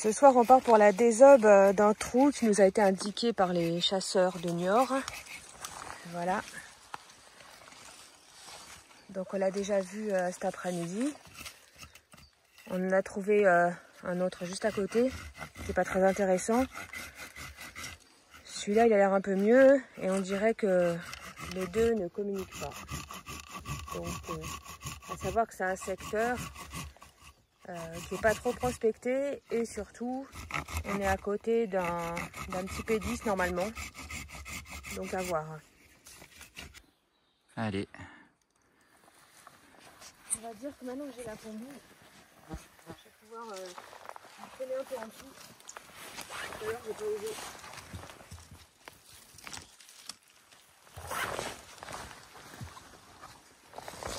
Ce soir, on part pour la désobe d'un trou qui nous a été indiqué par les chasseurs de Niort. Voilà. Donc on l'a déjà vu cet après-midi. On en a trouvé un autre juste à côté, qui n'est pas très intéressant. Celui-là, il a l'air un peu mieux et on dirait que les deux ne communiquent pas. Donc, à savoir que c'est un secteur qui n'est pas trop prospecté et surtout, on est à côté d'un petit P10 normalement. Donc à voir. Allez. On va dire que maintenant que j'ai la combi, je vais pouvoir traîner un peu en dessous. D'ailleurs, j'ai pas osé.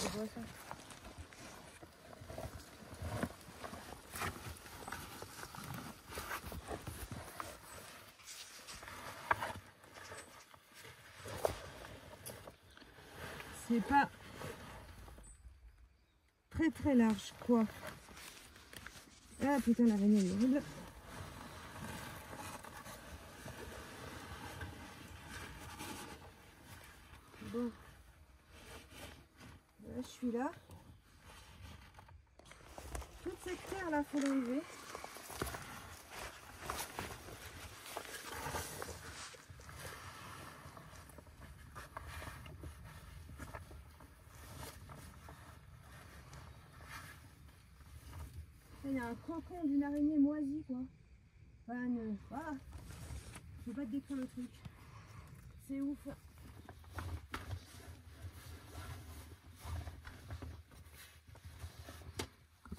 Je vois ça. C'est pas très large quoi. Ah putain, l'araignée elle est horrible. Bon. Là, je suis là. Toute cette terre là, faut l'enlever. Il y a un cocon d'une araignée moisie quoi. Enfin, voilà. Je peux pas te décrire le truc. C'est ouf.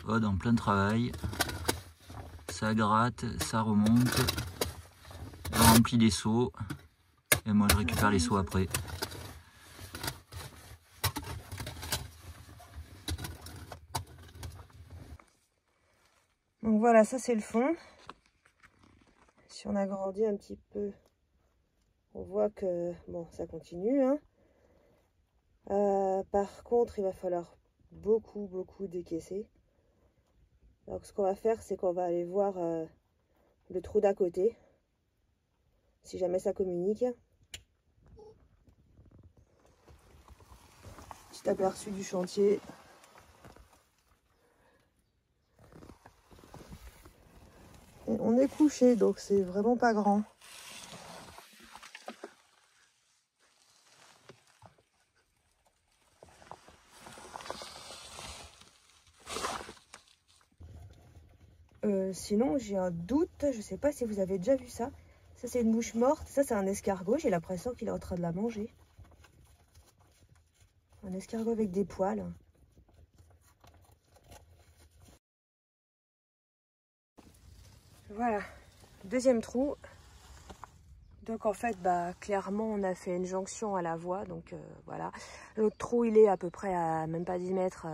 Odd en plein travail. Ça gratte, ça remonte. Elle remplit les seaux. Et moi je récupère les seaux après. Donc voilà, ça c'est le fond. Si on agrandit un petit peu, on voit que bon, ça continue. Hein. Par contre, il va falloir beaucoup décaisser. Donc ce qu'on va faire, c'est qu'on va aller voir le trou d'à côté. Si jamais ça communique. Petit aperçu du chantier. Et on est couché, donc c'est vraiment pas grand. Sinon, j'ai un doute, je sais pas si vous avez déjà vu ça. Ça, c'est une mouche morte. Ça, c'est un escargot. J'ai l'impression qu'il est en train de la manger. Un escargot avec des poils. Voilà, deuxième trou. Donc en fait, bah, clairement, on a fait une jonction à la voie. Donc voilà. L'autre trou, il est à peu près à même pas 10 mètres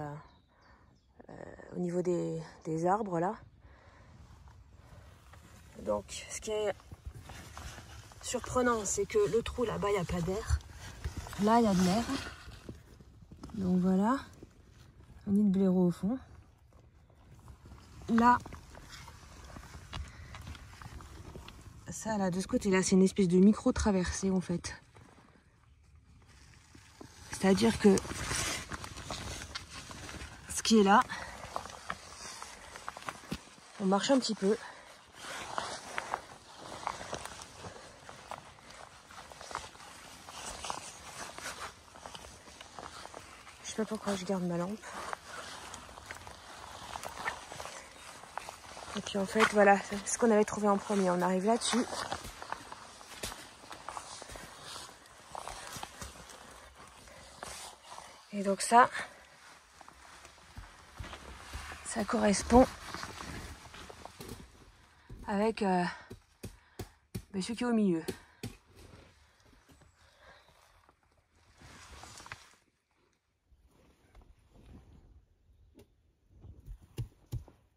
au niveau des arbres là. Donc ce qui est surprenant, c'est que le trou là-bas, il n'y a pas d'air. Là, il y a de l'air. Donc voilà. Un nid de blaireau au fond. Là, ça là, de ce côté-là, c'est une espèce de micro-traversée en fait. C'est-à-dire que ce qui est là, on marche un petit peu. Je sais pas pourquoi je garde ma lampe. Et puis en fait, voilà, c'est ce qu'on avait trouvé en premier. On arrive là-dessus. Et donc ça correspond avec ce qui est au milieu.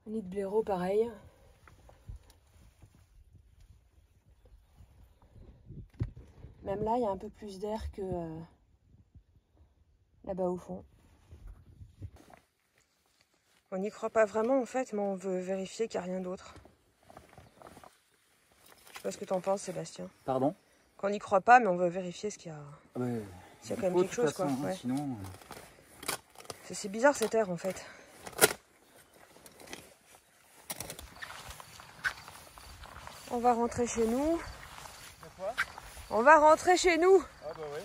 Un nid de blaireau pareil. Même là, il y a un peu plus d'air que là-bas au fond. On n'y croit pas vraiment en fait, mais on veut vérifier qu'il n'y a rien d'autre. sais pas ce que t'en penses, Sébastien. Pardon? Qu'on n'y croit pas, mais on veut vérifier ce qu'il y a. Ouais. S'il y a quand même quelque chose, quoi. Façon, Ouais. Sinon... C'est bizarre cette air en fait. On va rentrer chez nous. On va rentrer chez nous. Ah bah ouais.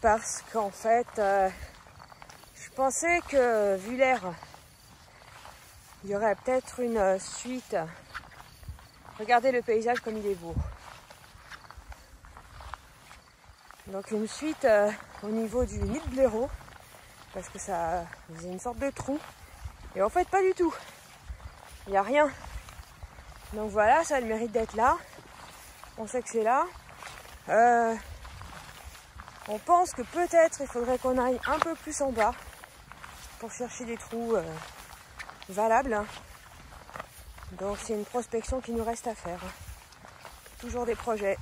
Parce qu'en fait, je pensais que vu l'air, il y aurait peut-être une suite. Regardez le paysage comme il est beau. Donc une suite au niveau du nid de blaireau. Parce que ça faisait une sorte de trou. Et en fait, pas du tout. Il n'y a rien. Donc voilà, ça a le mérite d'être là. On sait que c'est là. On pense que peut-être il faudrait qu'on aille un peu plus en bas pour chercher des trous valables. Donc c'est une prospection qui nous reste à faire. Toujours des projets.